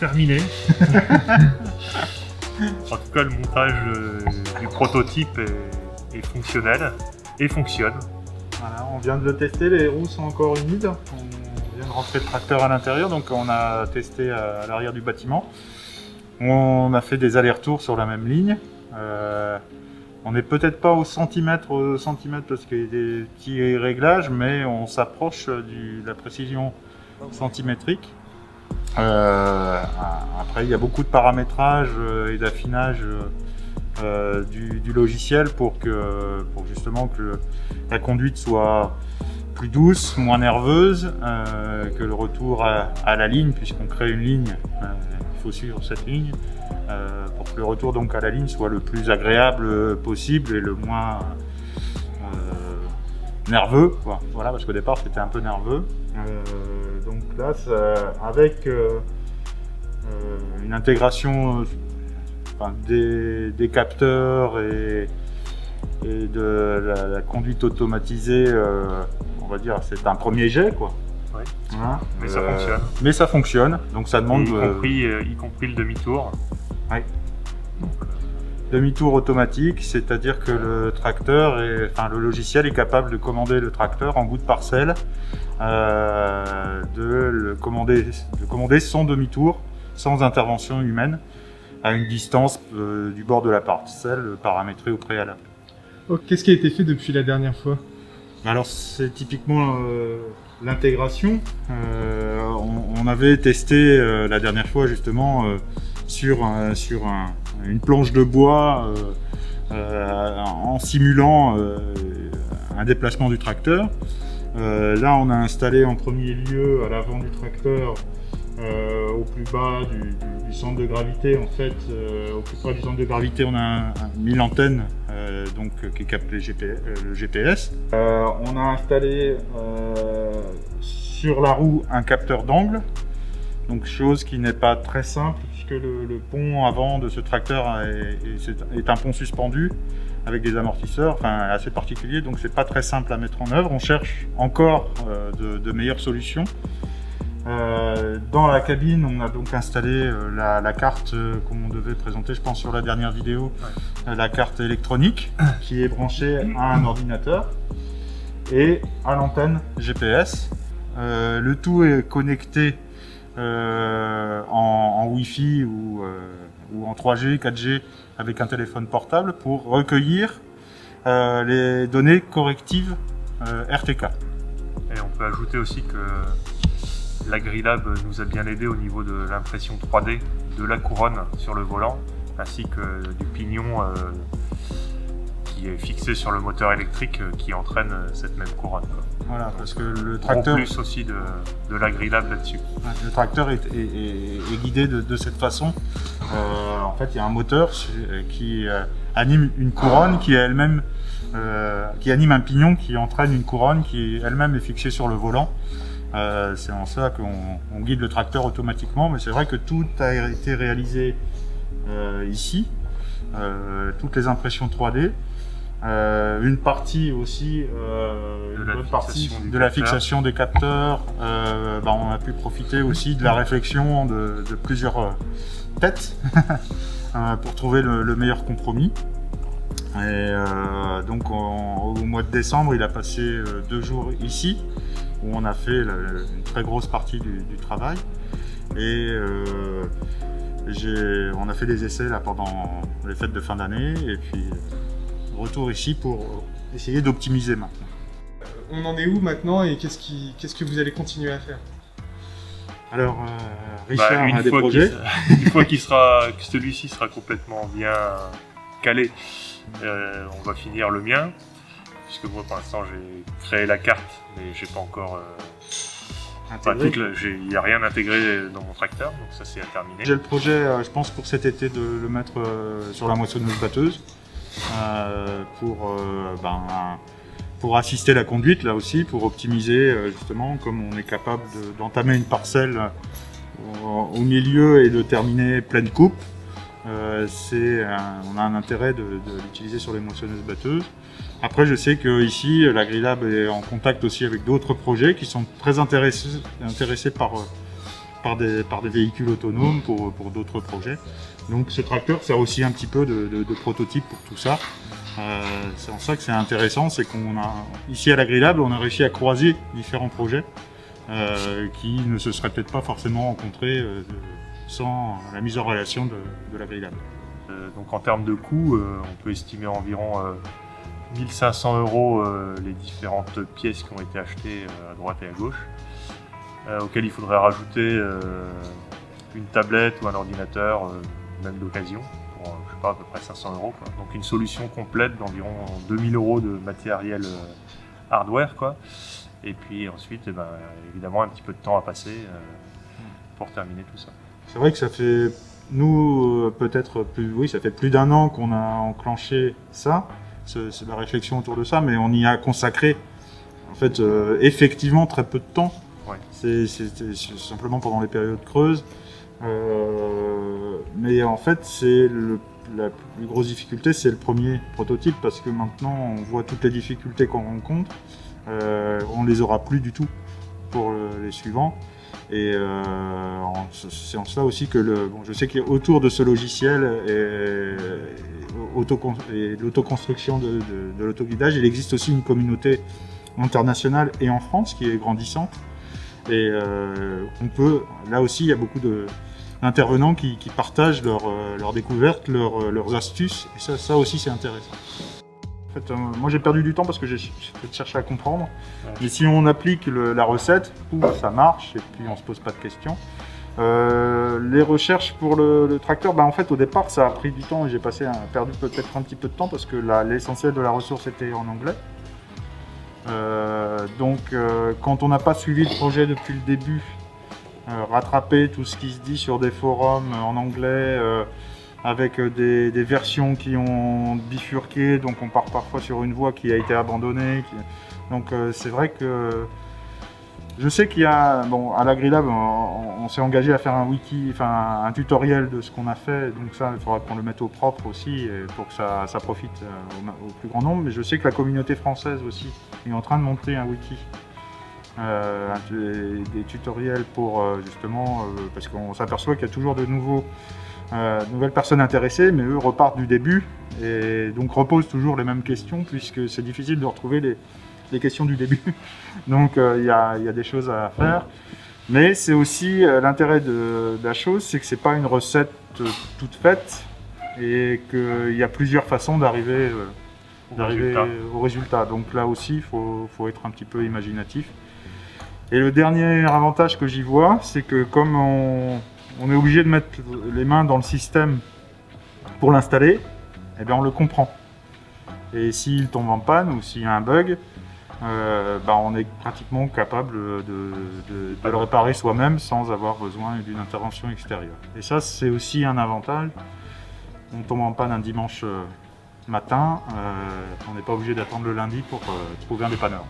terminé. En tout cas, le montage du prototype est fonctionnel et fonctionne. Voilà, on vient de le tester, les roues sont encore humides. On vient de rentrer le tracteur à l'intérieur, donc on a testé à l'arrière du bâtiment. On a fait des allers-retours sur la même ligne. On n'est peut-être pas au centimètre parce qu'il y a des petits réglages, mais on s'approche de la précision centimétrique. Après, il y a beaucoup de paramétrage et d'affinage du logiciel pour justement que la conduite soit plus douce, moins nerveuse, que le retour à la ligne, puisqu'on crée une ligne, il faut suivre cette ligne, pour que le retour donc à la ligne soit le plus agréable possible et le moins nerveux, quoi. Voilà, parce qu'au départ c'était un peu nerveux. Donc là, avec une intégration des capteurs et de la conduite automatisée, on va dire, c'est un premier jet, quoi. Ouais. Hein, mais ça fonctionne. Mais ça fonctionne, donc ça demande... Y compris le demi-tour. Ouais. Demi-tour automatique, c'est-à-dire que le tracteur, le logiciel est capable de commander le tracteur en bout de parcelle, de commander son demi-tour sans intervention humaine à une distance du bord de la parcelle paramétrée au préalable. Oh, qu'est-ce qui a été fait depuis la dernière fois? Alors c'est typiquement l'intégration. On avait testé la dernière fois justement sur une planche de bois en simulant un déplacement du tracteur. Là on a installé en premier lieu à l'avant du tracteur, au plus bas du centre de gravité, en fait, au plus près du centre de gravité, on a mis l'antenne qui capte le GPS. On a installé sur la roue un capteur d'angle, donc chose qui n'est pas très simple puisque le pont avant de ce tracteur est un pont suspendu avec des amortisseurs, enfin assez particulier, donc c'est pas très simple à mettre en œuvre. On cherche encore de meilleures solutions. Dans la cabine, on a donc installé la carte comme on devait présenter, je pense, sur la dernière vidéo, ouais. La carte électronique qui est branchée à un ordinateur et à l'antenne GPS. Le tout est connecté en Wi-Fi ou en 3G, 4G avec un téléphone portable pour recueillir les données correctives RTK. Et on peut ajouter aussi que l'Agrilab nous a bien aidé au niveau de l'impression 3D de la couronne sur le volant, ainsi que du pignon qui est fixé sur le moteur électrique qui entraîne cette même couronne. Voilà, parce que le tracteur... En plus aussi de l'Agrilab là-dessus. Le tracteur est guidé de cette façon. En fait, il y a un moteur qui anime une couronne qui est elle-même... qui anime un pignon qui entraîne une couronne qui elle-même est fixée sur le volant. C'est en ça qu'on guide le tracteur automatiquement, mais c'est vrai que tout a été réalisé ici, toutes les impressions 3D, une partie aussi de la fixation des capteurs. On a pu profiter aussi de la réflexion de plusieurs têtes pour trouver le meilleur compromis. Et donc au mois de décembre, il a passé 2 jours ici, où on a fait une très grosse partie du travail. Et on a fait des essais là pendant les fêtes de fin d'année, et puis retour ici pour essayer d'optimiser maintenant. On en est où maintenant et qu'est-ce que vous allez continuer à faire? Alors, Richard a des projets. Une fois que celui-ci sera complètement bien calé, on va finir le mien, puisque moi pour l'instant j'ai créé la carte, mais j'ai pas encore il n'y a rien intégré dans mon tracteur, donc ça c'est à terminer. J'ai le projet, je pense pour cet été, de le mettre sur la moissonneuse batteuse pour assister la conduite là aussi, pour optimiser justement, comme on est capable d'entamer une parcelle au milieu et de terminer pleine coupe. On a un intérêt de l'utiliser sur les moissonneuses batteuses. Après, je sais qu'ici, l'Agrilab est en contact aussi avec d'autres projets qui sont très intéressés par des véhicules autonomes pour d'autres projets. Donc ce tracteur sert aussi un petit peu de prototype pour tout ça. C'est en ça que c'est intéressant, c'est qu'on a ici à l'Agri-Lab, on a réussi à croiser différents projets qui ne se seraient peut-être pas forcément rencontrés sans la mise en relation de l'Agri-Lab. Donc en termes de coût, on peut estimer environ 1500 € les différentes pièces qui ont été achetées à droite et à gauche, auxquelles il faudrait rajouter une tablette ou un ordinateur, même d'occasion, pour je sais pas, à peu près 500 €, quoi. Donc une solution complète d'environ 2000 € de matériel hardware, quoi. Et puis ensuite, évidemment, un petit peu de temps à passer pour terminer tout ça. C'est vrai que ça fait, nous, peut-être plus, oui, ça fait plus d'1 an qu'on a enclenché ça, c'est la réflexion autour de ça, mais on y a consacré, en fait, effectivement très peu de temps. Ouais. C'est simplement pendant les périodes creuses. Mais en fait, la plus grosse difficulté, c'est le premier prototype, parce que maintenant, on voit toutes les difficultés qu'on rencontre. On les aura plus du tout pour les suivants. Et c'est en cela aussi que je sais qu'autour de ce logiciel et l'autoconstruction de l'autoguidage, il existe aussi une communauté internationale et en France qui est grandissante. Et là aussi, il y a beaucoup d'intervenants qui partagent leurs découvertes, leurs astuces. Et ça aussi, c'est intéressant. En fait, moi j'ai perdu du temps parce que j'ai cherché à comprendre. Ouais. Mais si on applique la recette, ça marche et puis on se pose pas de questions. Les recherches pour le tracteur, en fait au départ ça a pris du temps et j'ai perdu peut-être un petit peu de temps parce que l'essentiel de la ressource était en anglais. Donc quand on n'a pas suivi le projet depuis le début, rattraper tout ce qui se dit sur des forums en anglais, avec des versions qui ont bifurqué, donc on part parfois sur une voie qui a été abandonnée. Donc c'est vrai que je sais qu'il y a, à l'Agri-Lab, on s'est engagé à faire un wiki, enfin un tutoriel de ce qu'on a fait, donc ça il faudra qu'on le mette au propre aussi pour que ça profite au plus grand nombre. Mais je sais que la communauté française aussi est en train de monter un wiki. Des tutoriels pour justement, parce qu'on s'aperçoit qu'il y a toujours de nouvelles personnes intéressées, mais eux repartent du début et donc reposent toujours les mêmes questions puisque c'est difficile de retrouver les questions du début. Donc il y a des choses à faire, mais c'est aussi l'intérêt de la chose, c'est que c'est pas une recette toute faite et qu'il y a plusieurs façons d'arriver au résultat. Donc là aussi, il faut être un petit peu imaginatif. Et le dernier avantage que j'y vois, c'est que comme on est obligé de mettre les mains dans le système pour l'installer, eh bien on le comprend. Et s'il tombe en panne ou s'il y a un bug, on est pratiquement capable de le réparer soi-même sans avoir besoin d'une intervention extérieure. Et ça, c'est aussi un avantage. On tombe en panne un dimanche matin, on n'est pas obligé d'attendre le lundi pour trouver un dépanneur.